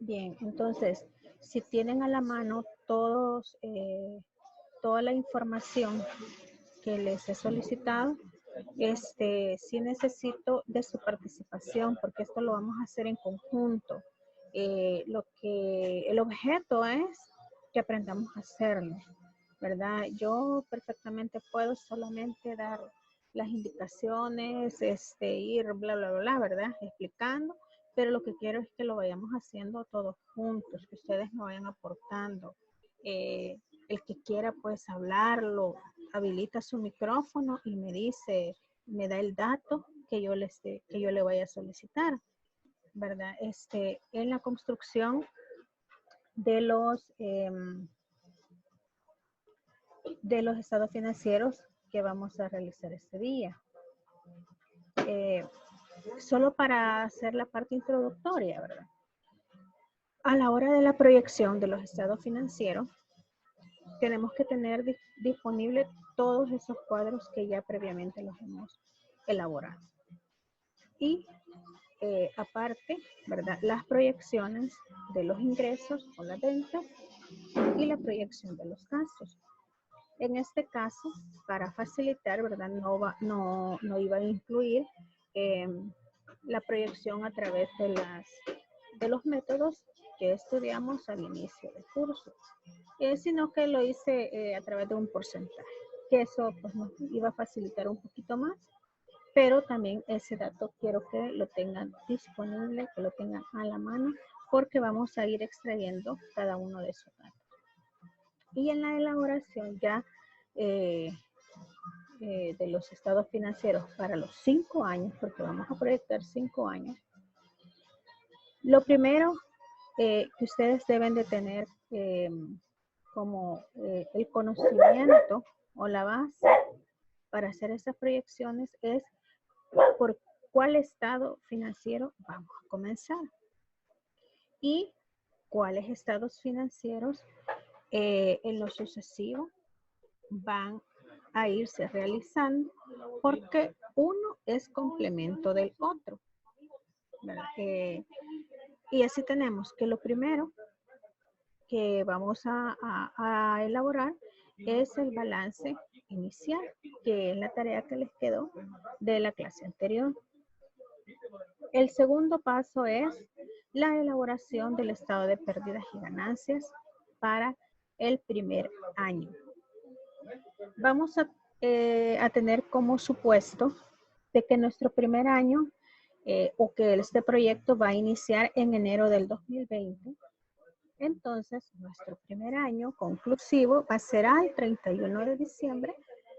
Bien, entonces, si tienen a la mano toda la información que les he solicitado, sí necesito de su participación porque esto lo vamos a hacer en conjunto. El objeto es que aprendamos a hacerlo, ¿verdad? Yo perfectamente puedo solamente dar las indicaciones, ir bla, bla, bla, ¿verdad? Explicando, pero lo que quiero es que lo vayamos haciendo todos juntos, que ustedes me vayan aportando. El que quiera pues hablarlo, habilita su micrófono y me dice, me da el dato que yo le voy a solicitar, ¿verdad? En la construcción de de los estados financieros que vamos a realizar este día. Solo para hacer la parte introductoria, ¿verdad? A la hora de la proyección de los estados financieros, tenemos que tener disponible todos esos cuadros que ya previamente los hemos elaborado. Y aparte, ¿verdad? Las proyecciones de los ingresos o las ventas y la proyección de los gastos. En este caso, para facilitar, ¿verdad? No iba a incluir la proyección a través de los métodos que estudiamos al inicio del curso, sino que lo hice a través de un porcentaje, que eso pues, nos iba a facilitar un poquito más, pero también ese dato quiero que lo tengan disponible, que lo tengan a la mano, porque vamos a ir extrayendo cada uno de esos datos. Y en la elaboración ya de los estados financieros para los 5 años, porque vamos a proyectar 5 años, lo primero que ustedes deben de tener como el conocimiento o la base para hacer esas proyecciones es por cuál estado financiero vamos a comenzar y cuáles estados financieros en lo sucesivo van a irse realizando porque uno es complemento del otro. Y así tenemos que lo primero que vamos a elaborar es el balance inicial, que es la tarea que les quedó de la clase anterior. El segundo paso es la elaboración del estado de pérdidas y ganancias para el primer año. Vamos a tener como supuesto de que nuestro primer año o que este proyecto va a iniciar en enero del 2020. Entonces, nuestro primer año conclusivo va a ser al 31 de diciembre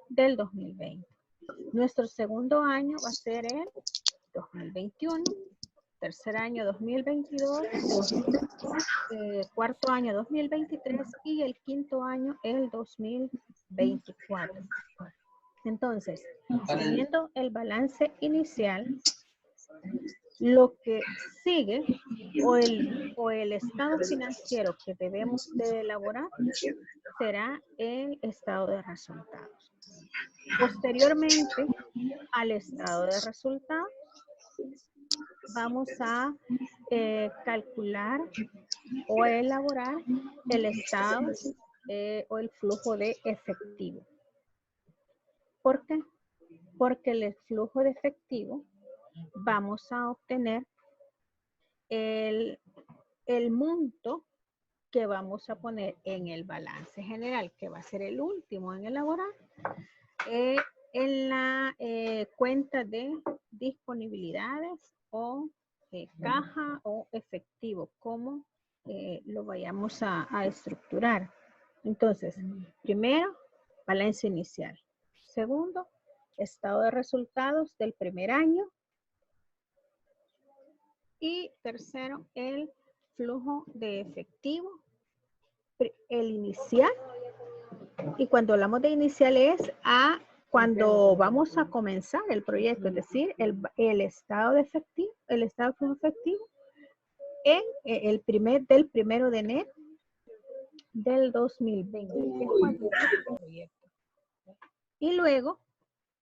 del 2020. Nuestro segundo año va a ser el 2021, tercer año 2022, cuarto año 2023 y el quinto año el 2024. Entonces, teniendo el balance inicial, lo que sigue o el estado financiero que debemos de elaborar será el estado de resultados. Posteriormente al estado de resultados, vamos a calcular o elaborar el estado o el flujo de efectivo. ¿Por qué? Porque el flujo de efectivo vamos a obtener el monto que vamos a poner en el balance general, que va a ser el último en elaborar, en la cuenta de disponibilidades o caja o efectivo, como lo vayamos a estructurar. Entonces, primero, balance inicial. Segundo, estado de resultados del primer año. Y tercero, el flujo de efectivo, el inicial. Y cuando hablamos de inicial es cuando vamos a comenzar el proyecto, es decir, el estado de efectivo, el estado de flujo efectivo en del 1 de enero del 2020. Y luego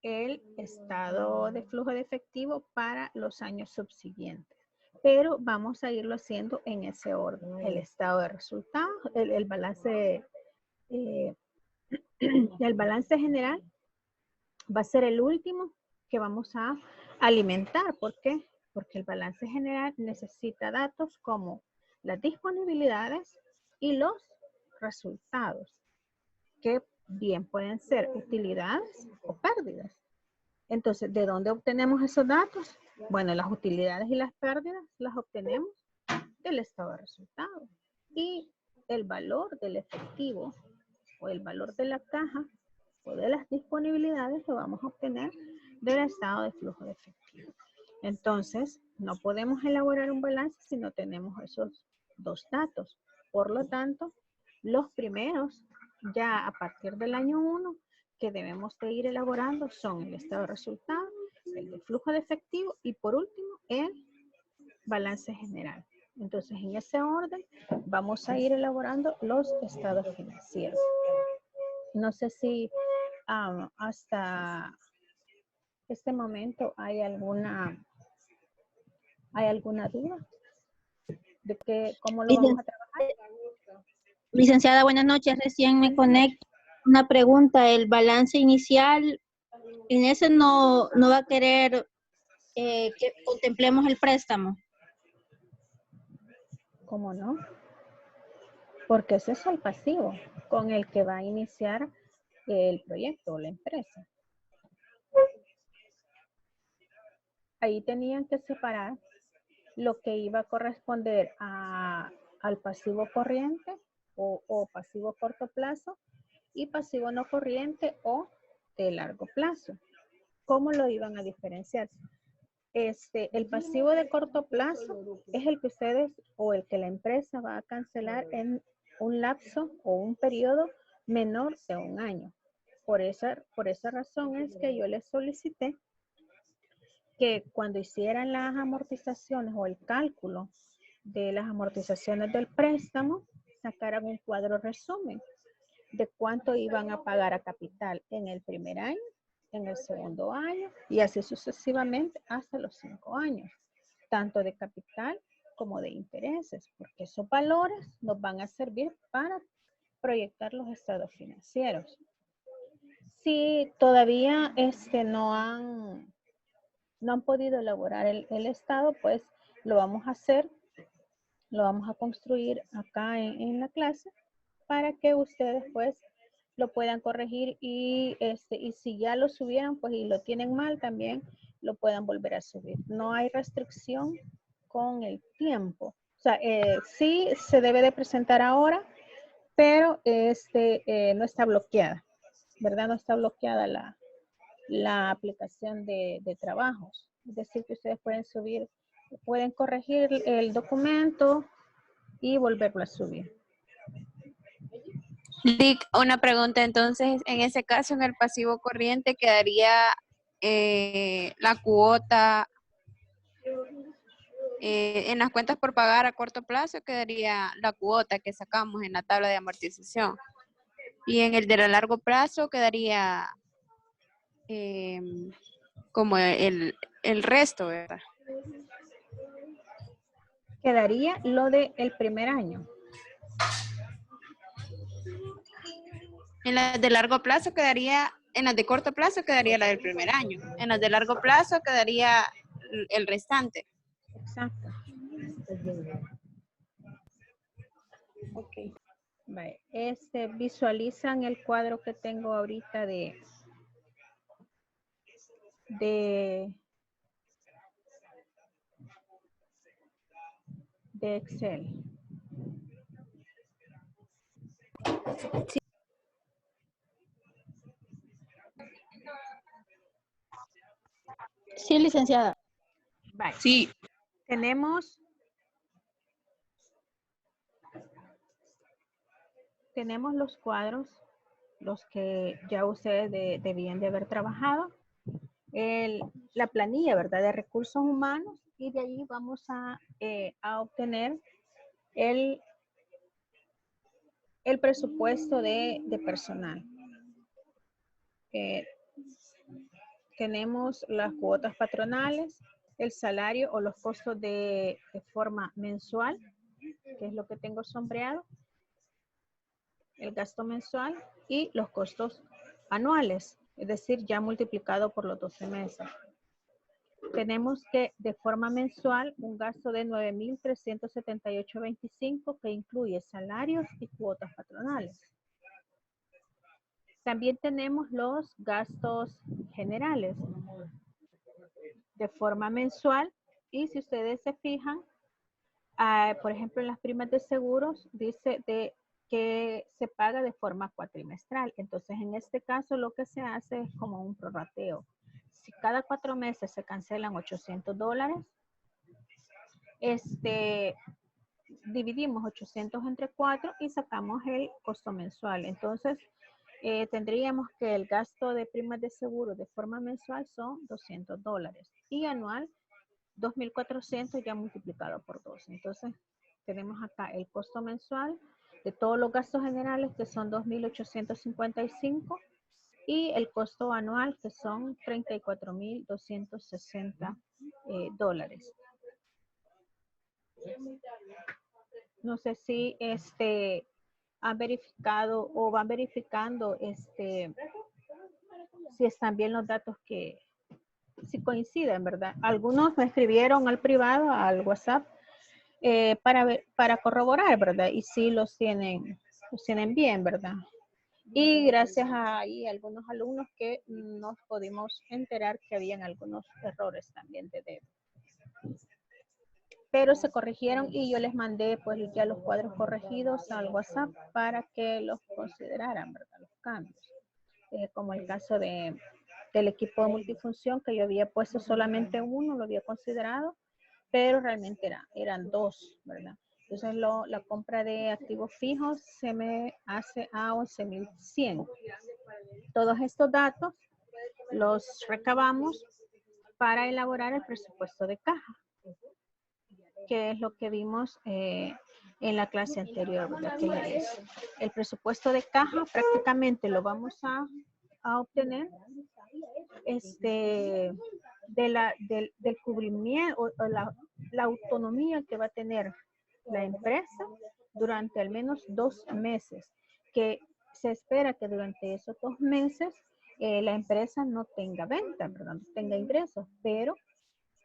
el estado de flujo de efectivo para los años subsiguientes. pero vamos a irlo haciendo en ese orden. El estado de resultados, el balance, el balance general va a ser el último que vamos a alimentar. ¿Por qué? Porque el balance general necesita datos como las disponibilidades y los resultados, que bien pueden ser utilidades o pérdidas. Entonces, ¿de dónde obtenemos esos datos? Bueno, las utilidades y las pérdidas las obtenemos del estado de resultados. Y el valor del efectivo o el valor de la caja o de las disponibilidades lo vamos a obtener del estado de flujo de efectivo. Entonces, no podemos elaborar un balance si no tenemos esos dos datos. Por lo tanto, los primeros, ya a partir del año 1, que debemos de ir elaborando son el estado de resultados, el de flujo de efectivo y por último, el balance general. Entonces, en ese orden, vamos a ir elaborando los estados financieros. No sé si hasta este momento hay alguna duda de cómo lo vamos a trabajar. Licenciada, buenas noches. Recién me conecto. Una pregunta, el balance inicial, en ese no va a querer que contemplemos el préstamo. ¿Cómo no? Porque ese es el pasivo con el que va a iniciar el proyecto o la empresa. Ahí tenían que separar lo que iba a corresponder al pasivo corriente o pasivo corto plazo y pasivo no corriente o de largo plazo. ¿Cómo lo iban a diferenciar? El pasivo de corto plazo es el que ustedes o el que la empresa va a cancelar en un lapso o un periodo menor de un año. Por esa razón es que yo les solicité que cuando hicieran las amortizaciones o el cálculo de las amortizaciones del préstamo, sacaran un cuadro resumen de cuánto iban a pagar a capital en el primer año, en el segundo año y así sucesivamente hasta los 5 años, tanto de capital como de intereses, porque esos valores nos van a servir para proyectar los estados financieros. Si todavía no han podido elaborar el estado, pues lo vamos a hacer, lo vamos a construir acá en la clase para que ustedes pues lo puedan corregir y si ya lo subieron pues y lo tienen mal también lo puedan volver a subir. No hay restricción con el tiempo. O sea, sí se debe de presentar ahora, pero no está bloqueada, ¿verdad? No está bloqueada la aplicación de trabajos. Es decir, que ustedes pueden subir, pueden corregir el documento y volverlo a subir. Lic, una pregunta entonces, en ese caso en el pasivo corriente quedaría la cuota en las cuentas por pagar a corto plazo, quedaría la cuota que sacamos en la tabla de amortización y en el de largo plazo quedaría como el resto, ¿verdad? Quedaría lo del primer año. En las de largo plazo quedaría, en las de corto plazo quedaría la del primer año. En las de largo plazo quedaría el restante. Exacto. Ok. Vale. Visualizan el cuadro que tengo ahorita de Excel. Sí. Sí, licenciada. Vale. Sí. Tenemos los cuadros, los que ya ustedes debían de haber trabajado. La planilla, ¿verdad? De recursos humanos y de ahí vamos a obtener el presupuesto de personal. Tenemos las cuotas patronales, el salario o los costos de forma mensual, que es lo que tengo sombreado, el gasto mensual y los costos anuales, es decir, ya multiplicado por los 12 meses. Tenemos que de forma mensual un gasto de 9,378.25 que incluye salarios y cuotas patronales. También tenemos los gastos generales de forma mensual y si ustedes se fijan, por ejemplo, en las primas de seguros dice que se paga de forma cuatrimestral. Entonces, en este caso lo que se hace es como un prorrateo. Si cada 4 meses se cancelan $800, dividimos 800 entre 4 y sacamos el costo mensual. Entonces, tendríamos que el gasto de primas de seguro de forma mensual son $200 y anual 2,400 ya multiplicado por 12. Entonces, tenemos acá el costo mensual de todos los gastos generales que son 2,855 y el costo anual que son 34,260 dólares. No sé si han verificado o van verificando si están bien los datos que si coinciden, ¿verdad? Algunos me escribieron al privado, al WhatsApp, para corroborar, ¿verdad? Y sí los tienen bien, ¿verdad? Y gracias a ahí algunos alumnos que nos pudimos enterar que habían algunos errores también de dedo. Pero se corrigieron y yo les mandé pues ya los cuadros corregidos al WhatsApp para que los consideraran, ¿verdad? Los cambios. Como el caso del equipo de multifunción que yo había puesto solamente uno, lo había considerado, pero realmente eran dos, ¿verdad? Entonces la compra de activos fijos se me hace a 11,100. Todos estos datos los recabamos para elaborar el presupuesto de caja, que es lo que vimos en la clase anterior, ¿verdad? Que es el presupuesto de caja, prácticamente lo vamos a obtener del cubrimiento o la autonomía que va a tener la empresa durante al menos 2 meses, que se espera que durante esos 2 meses la empresa no tenga venta, ¿verdad? No tenga ingresos, pero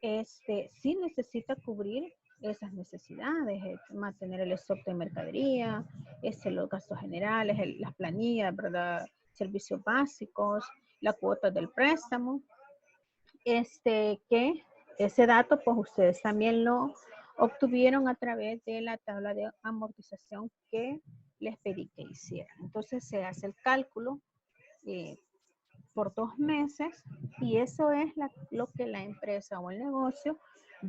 sí necesita cubrir esas necesidades, mantener el stock de mercadería, los gastos generales, las planillas, ¿verdad? Servicios básicos, la cuota del préstamo, que ese dato pues ustedes también lo obtuvieron a través de la tabla de amortización que les pedí que hicieran. Entonces se hace el cálculo por 2 meses y eso es lo que la empresa o el negocio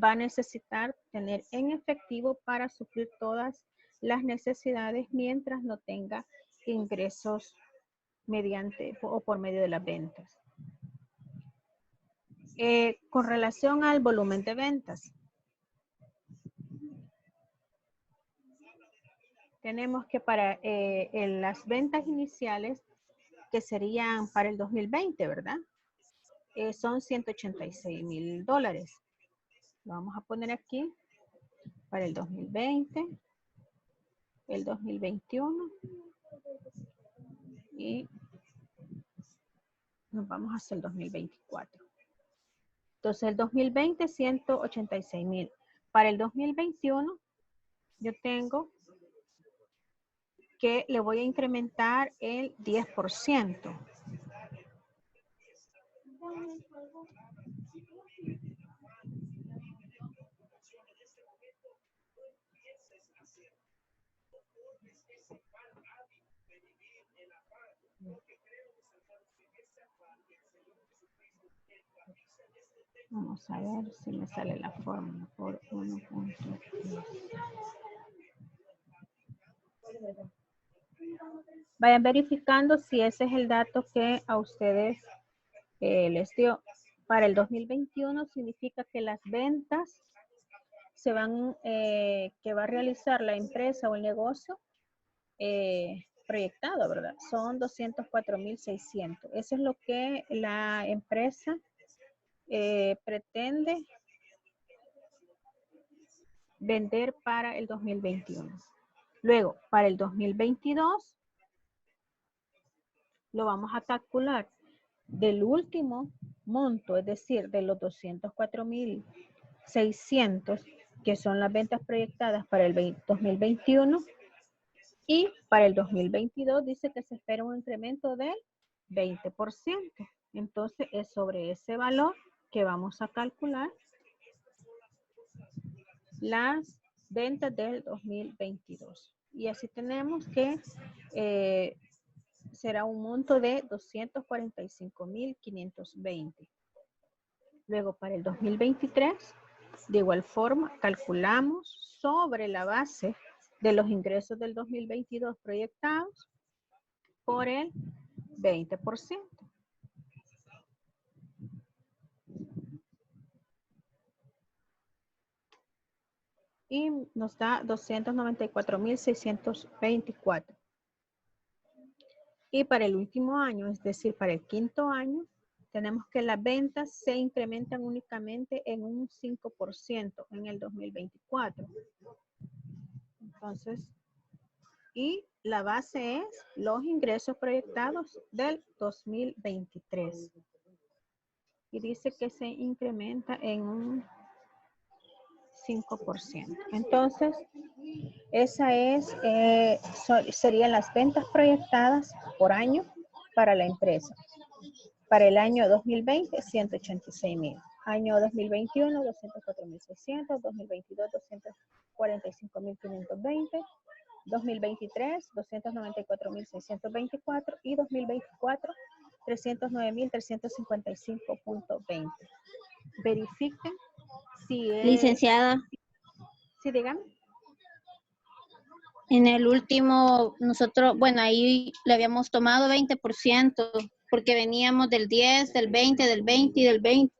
va a necesitar tener en efectivo para suplir todas las necesidades mientras no tenga ingresos mediante o por medio de las ventas. Con relación al volumen de ventas, tenemos que para en las ventas iniciales, que serían para el 2020, ¿verdad? Son $186,000. Lo vamos a poner aquí para el 2020, el 2021 y nos vamos hacia el 2024. Entonces el 2020, 186,000. Para el 2021, yo tengo que le voy a incrementar el 10%. Vamos a ver si me sale la fórmula por 1.10. Vayan verificando si ese es el dato que a ustedes les dio. Para el 2021 significa que las ventas que va a realizar la empresa o el negocio proyectado, ¿verdad? Son 204,600. Eso es lo que la empresa pretende vender para el 2021. Luego, para el 2022, lo vamos a calcular del último monto, es decir, de los 204.600, que son las ventas proyectadas para el 2021, y para el 2022 dice que se espera un incremento del 20%. Entonces, es sobre ese valor que vamos a calcular las ventas del 2022. Y así tenemos que será un monto de 245.520. Luego, para el 2023, de igual forma, calculamos sobre la base de los ingresos del 2022 proyectados por el 20%. Y nos da 294.624. Y para el último año, es decir, para el quinto año, tenemos que las ventas se incrementan únicamente en un 5% en el 2024. Entonces, y la base es los ingresos proyectados del 2023. Y dice que se incrementa en un 5%. Entonces, esa es, serían las ventas proyectadas por año para la empresa. Para el año 2020, 186.000. Año 2021, 204.600. 2022, 245.520. 2023, 294.624. Y 2024, 309.355.20. Verifiquen si es... Licenciada, Sí, dígame. en el último, nosotros, bueno, ahí le habíamos tomado 20%, porque veníamos del 10, del 20, del 20 y del 20.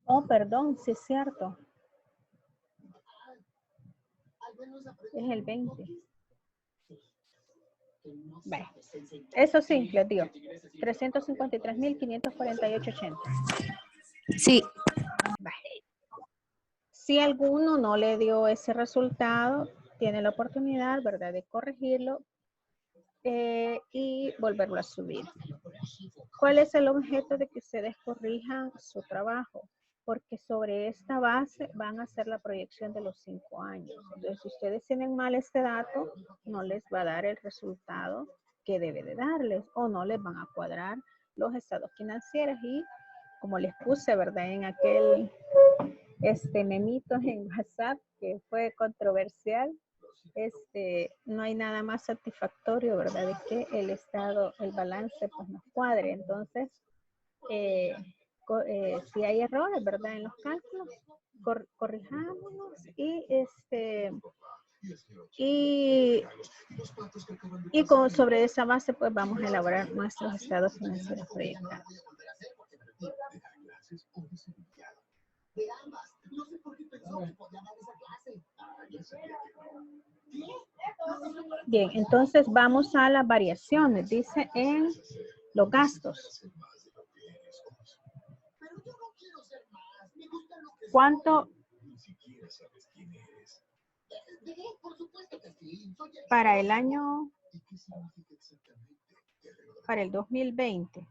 Oh, perdón, sí es cierto. Es el 20. Bueno, eso sí, les digo. 353.548.80. Sí. Bueno. Si alguno no le dio ese resultado, tiene la oportunidad, ¿verdad?, de corregirlo y volverlo a subir. ¿Cuál es el objeto de que ustedes corrijan su trabajo? Porque sobre esta base van a hacer la proyección de los 5 años. Entonces, si ustedes tienen mal este dato, no les va a dar el resultado que debe de darles o no les van a cuadrar los estados financieros. Y como les puse, ¿verdad?, en aquel memito en WhatsApp que fue controversial, no hay nada más satisfactorio, ¿verdad?, de que el estado, el balance, pues nos cuadre. Entonces, si hay errores, ¿verdad?, en los cálculos, corrijámonos y sobre esa base, pues vamos a elaborar nuestros estados financieros proyectados. Bien, entonces vamos a las variaciones. Dice en los gastos. ¿Cuánto para el año, para el 2020,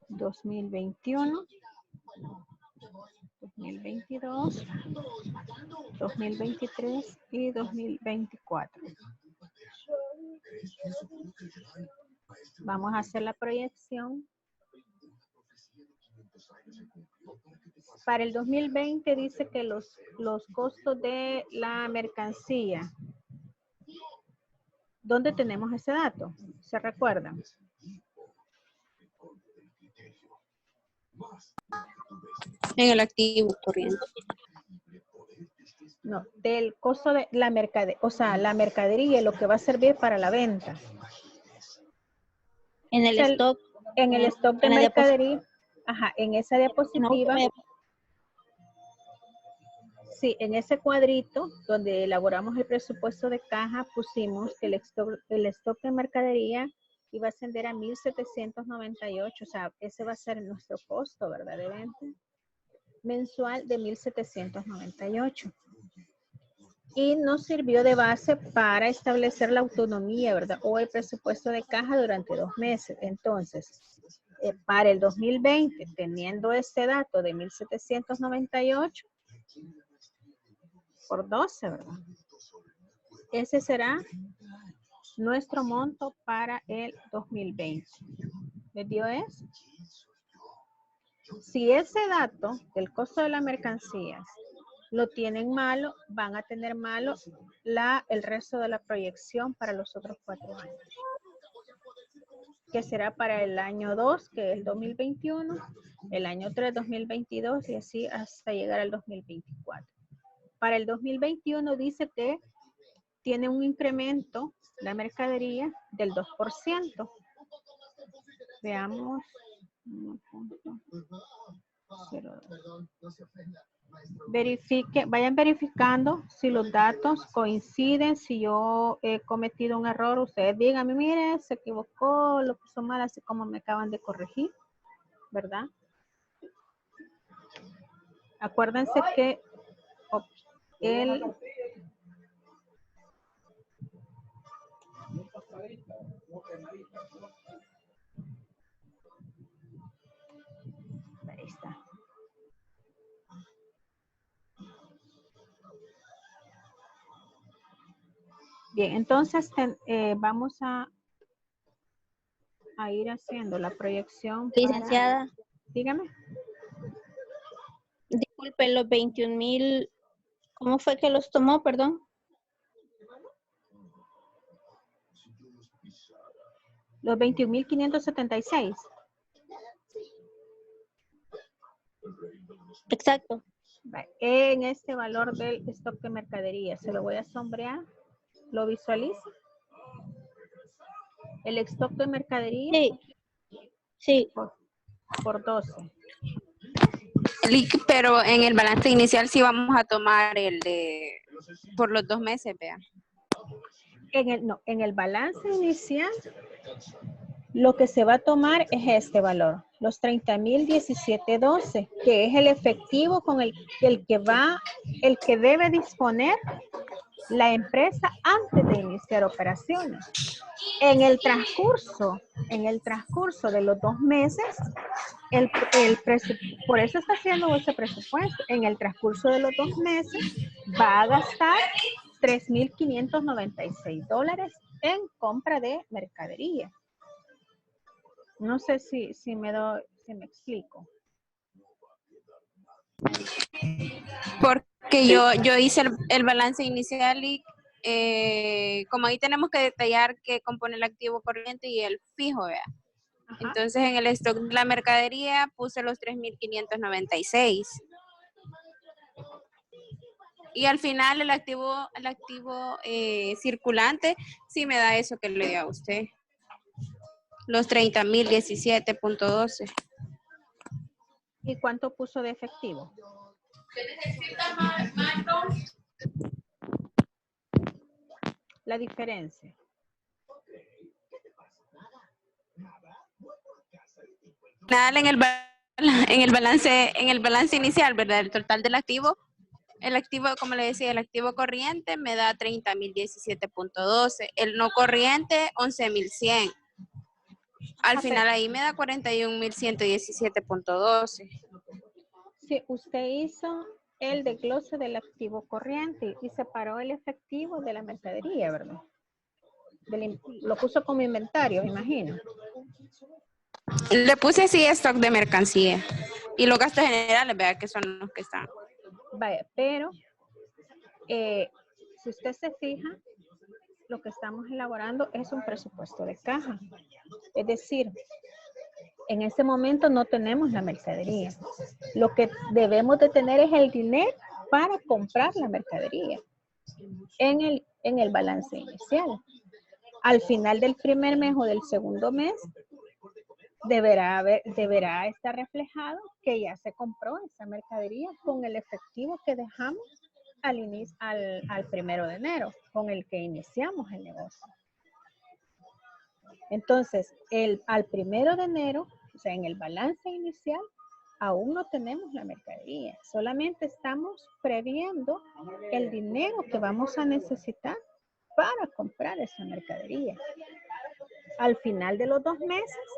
2021, 2022, 2023 y 2024? Vamos a hacer la proyección. Para el 2020 dice que los costos de la mercancía. ¿Dónde tenemos ese dato? ¿Se recuerdan? En el activo corriente. No, del costo de la mercadería, o sea, la mercadería, lo que va a servir para la venta. En el stock. En el stock de mercadería. Ajá, en esa diapositiva. Sí, en ese cuadrito donde elaboramos el presupuesto de caja pusimos que el stock de mercadería iba a ascender a 1.798, o sea, ese va a ser nuestro costo, ¿verdad?, de venta. mensual de 1.798. Y nos sirvió de base para establecer la autonomía, ¿verdad? O el presupuesto de caja durante 2 meses. Entonces, para el 2020, teniendo este dato de 1.798 por 12, ¿verdad? Ese será nuestro monto para el 2020. ¿Les dio eso? Si ese dato del costo de las mercancías lo tienen malo, van a tener malo el resto de la proyección para los otros 4 años. Que será para el año 2, que es el 2021, el año 3, 2022, y así hasta llegar al 2024. Para el 2021 dice que tiene un incremento la mercadería del 2%. Veamos. 1.02. Vayan verificando si los datos coinciden, si yo he cometido un error, ustedes díganme, mire, se equivocó, lo puso mal, así como me acaban de corregir, ¿verdad? Acuérdense que ahí está. Bien, entonces vamos a ir haciendo la proyección. Licenciada. Dígame. Disculpe, los 21,000, ¿cómo fue que los tomó, perdón? Los 21.576. Exacto. En este valor del stock de mercadería, se lo voy a sombrear. ¿Lo visualiza? El stock de mercadería. Sí. Por 12. Pero en el balance inicial sí vamos a tomar el de por los 2 meses, vean. En el balance inicial, lo que se va a tomar es este valor, los 30.017.12, que es el efectivo con el que debe disponer la empresa antes de iniciar operaciones. En el transcurso de los 2 meses, por eso está haciendo ese presupuesto. En el transcurso de los 2 meses va a gastar $3.596 en compra de mercadería. No sé si me explico. Porque yo hice el balance inicial y como ahí tenemos que detallar qué compone el activo corriente y el fijo, ¿vea? Ajá. Entonces en el stock de la mercadería puse los 3.596. Y al final el activo circulante sí me da eso que le dio a usted. Los 30.017.12. ¿Y cuánto puso de efectivo? La diferencia. En el balance inicial, ¿verdad? El total del activo. El activo, como le decía, el activo corriente me da 30.017.12. El no corriente, 11.100. Al final ahí me da 41.117.12. Sí, usted hizo el desglose del activo corriente y separó el efectivo de la mercadería, ¿verdad? Lo puso como inventario, me imagino. Le puse así stock de mercancía. Y los gastos generales, vea que son los que están. Vaya, pero si usted se fija, lo que estamos elaborando es un presupuesto de caja. Es decir, en este momento no tenemos la mercadería. Lo que debemos de tener es el dinero para comprar la mercadería en el balance inicial. Al final del primer mes o del segundo mes, deberá estar reflejado que ya se compró esa mercadería con el efectivo que dejamos al 1 de enero, con el que iniciamos el negocio. Entonces, al 1 de enero, o sea, en el balance inicial, aún no tenemos la mercadería, solamente estamos previendo el dinero que vamos a necesitar para comprar esa mercadería. Al final de los 2 meses,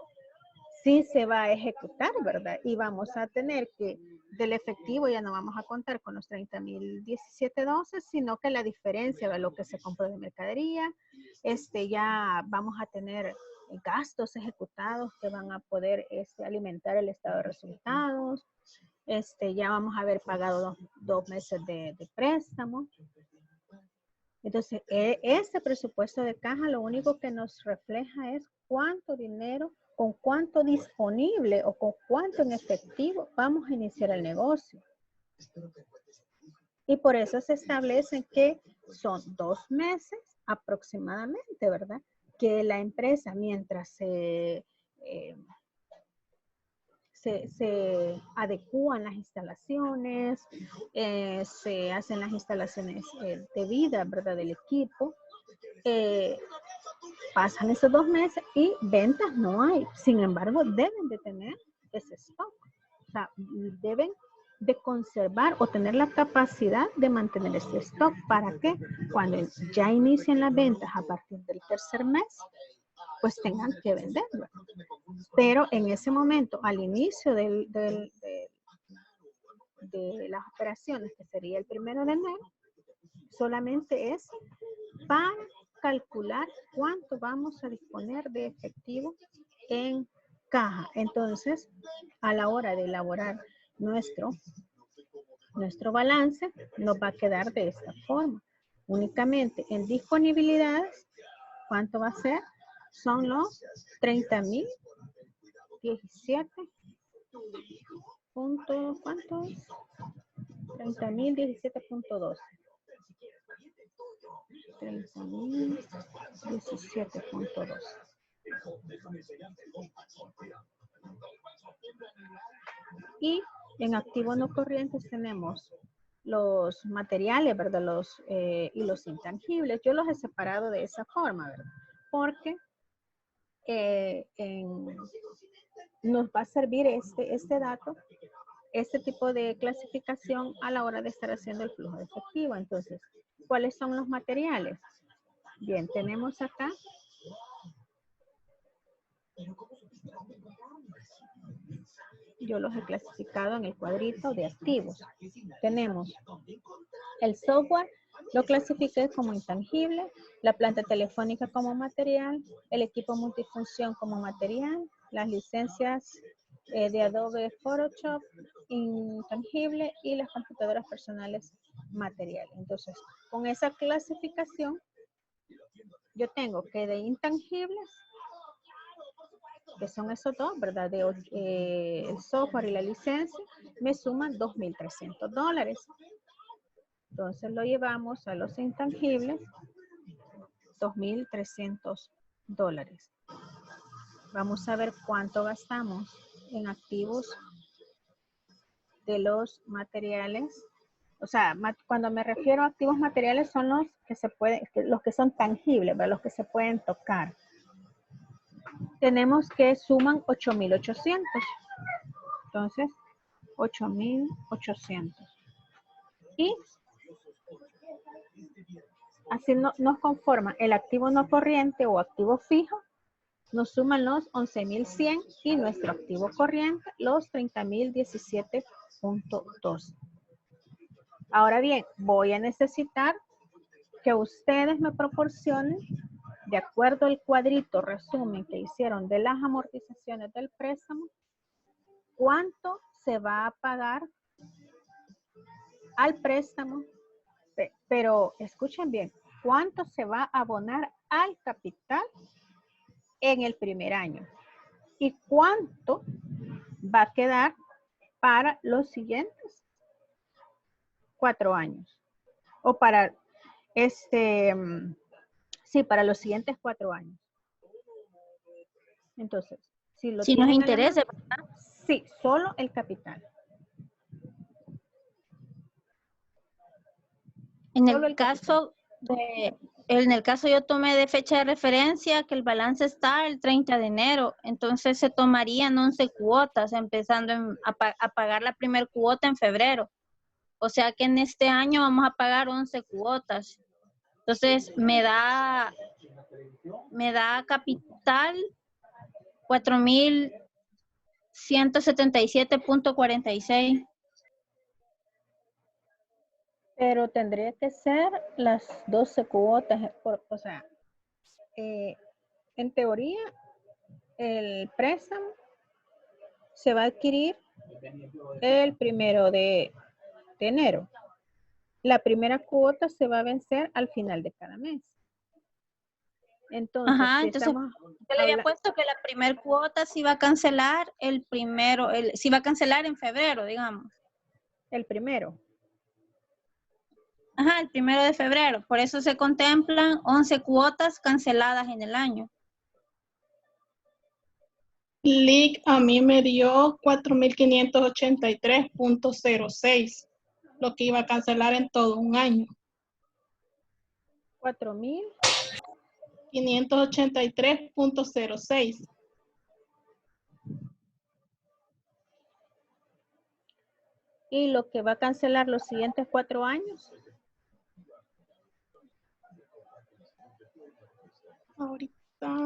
sí se va a ejecutar, ¿verdad? Y vamos a tener que, del efectivo ya no vamos a contar con los 30,017.12, sino que la diferencia de lo que se compró de mercadería, ya vamos a tener gastos ejecutados que van a poder alimentar el estado de resultados. Ya vamos a haber pagado dos meses de préstamo. Entonces, este presupuesto de caja lo único que nos refleja es cuánto dinero, con cuánto disponible o con cuánto en efectivo vamos a iniciar el negocio. Y por eso se establece que son 2 meses aproximadamente, ¿verdad? Que la empresa, mientras se adecúan las instalaciones, se hacen las instalaciones debidas, ¿verdad? Del equipo. Pasan esos 2 meses y ventas no hay. Sin embargo, deben de tener ese stock. O sea, deben de conservar o tener la capacidad de mantener ese stock. ¿Para qué? Cuando ya inicien las ventas a partir del 3er mes, pues tengan que venderlo. Pero en ese momento, al inicio de las operaciones, que sería el 1 de enero, solamente es para calcular cuánto vamos a disponer de efectivo en caja. Entonces, a la hora de elaborar nuestro balance, nos va a quedar de esta forma. Únicamente en disponibilidades, ¿cuánto va a ser? Son los 30,017. ¿Cuánto es? 30,017.12. 30,017.12. Y en activos no corrientes tenemos los materiales, ¿verdad? Y los intangibles. Yo los he separado de esa forma, ¿verdad? Porque nos va a servir este dato, este tipo de clasificación a la hora de estar haciendo el flujo de efectivo. Entonces, ¿cuáles son los materiales? Bien, tenemos acá yo los he clasificado en el cuadrito de activos. Tenemos el software, lo clasifiqué como intangible, la planta telefónica como material, el equipo multifunción como material, las licencias de Adobe Photoshop intangible y las computadoras personales material. Entonces, con esa clasificación, yo tengo que de intangibles, que son esos dos, ¿verdad? El software y la licencia, me suman $2,300. Entonces lo llevamos a los intangibles, $2,300. Vamos a ver cuánto gastamos en activos de los materiales. O sea, cuando me refiero a activos materiales son los que son tangibles, ¿verdad? Los que se pueden tocar. Tenemos que suman 8,800. Entonces, 8,800. Y así nos conforma el activo no corriente o activo fijo. Nos suman los 11,100 y nuestro activo corriente los 30,017.12. Ahora bien, voy a necesitar que ustedes me proporcionen, de acuerdo al cuadrito resumen que hicieron de las amortizaciones del préstamo, cuánto se va a pagar al préstamo, pero escuchen bien, cuánto se va a abonar al capital en el primer año y cuánto va a quedar para los siguientes 4 años o para para los siguientes 4 años. Entonces, si nos interesa, ¿verdad? Sí, solo el capital. En el caso de en el caso yo tomé de fecha de referencia que el balance está el 30 de enero, entonces se tomarían 11 cuotas, empezando a pagar la primera cuota en febrero. O sea que en este año vamos a pagar 11 cuotas. Entonces me da capital 4,177.46. Pero tendría que ser las 12 cuotas, o sea, en teoría, el préstamo se va a adquirir el 1 de enero. La primera cuota se va a vencer al final de cada mes. Entonces, Ajá, si entonces estamos yo le había puesto que la primera cuota se iba a cancelar se iba a cancelar en febrero, digamos. el primero. Ajá, el 1 de febrero. Por eso se contemplan 11 cuotas canceladas en el año. LIC a mí me dio 4,583.06, lo que iba a cancelar en todo un año. 4,000. 583.06. Y lo que va a cancelar los siguientes 4 años. Ahorita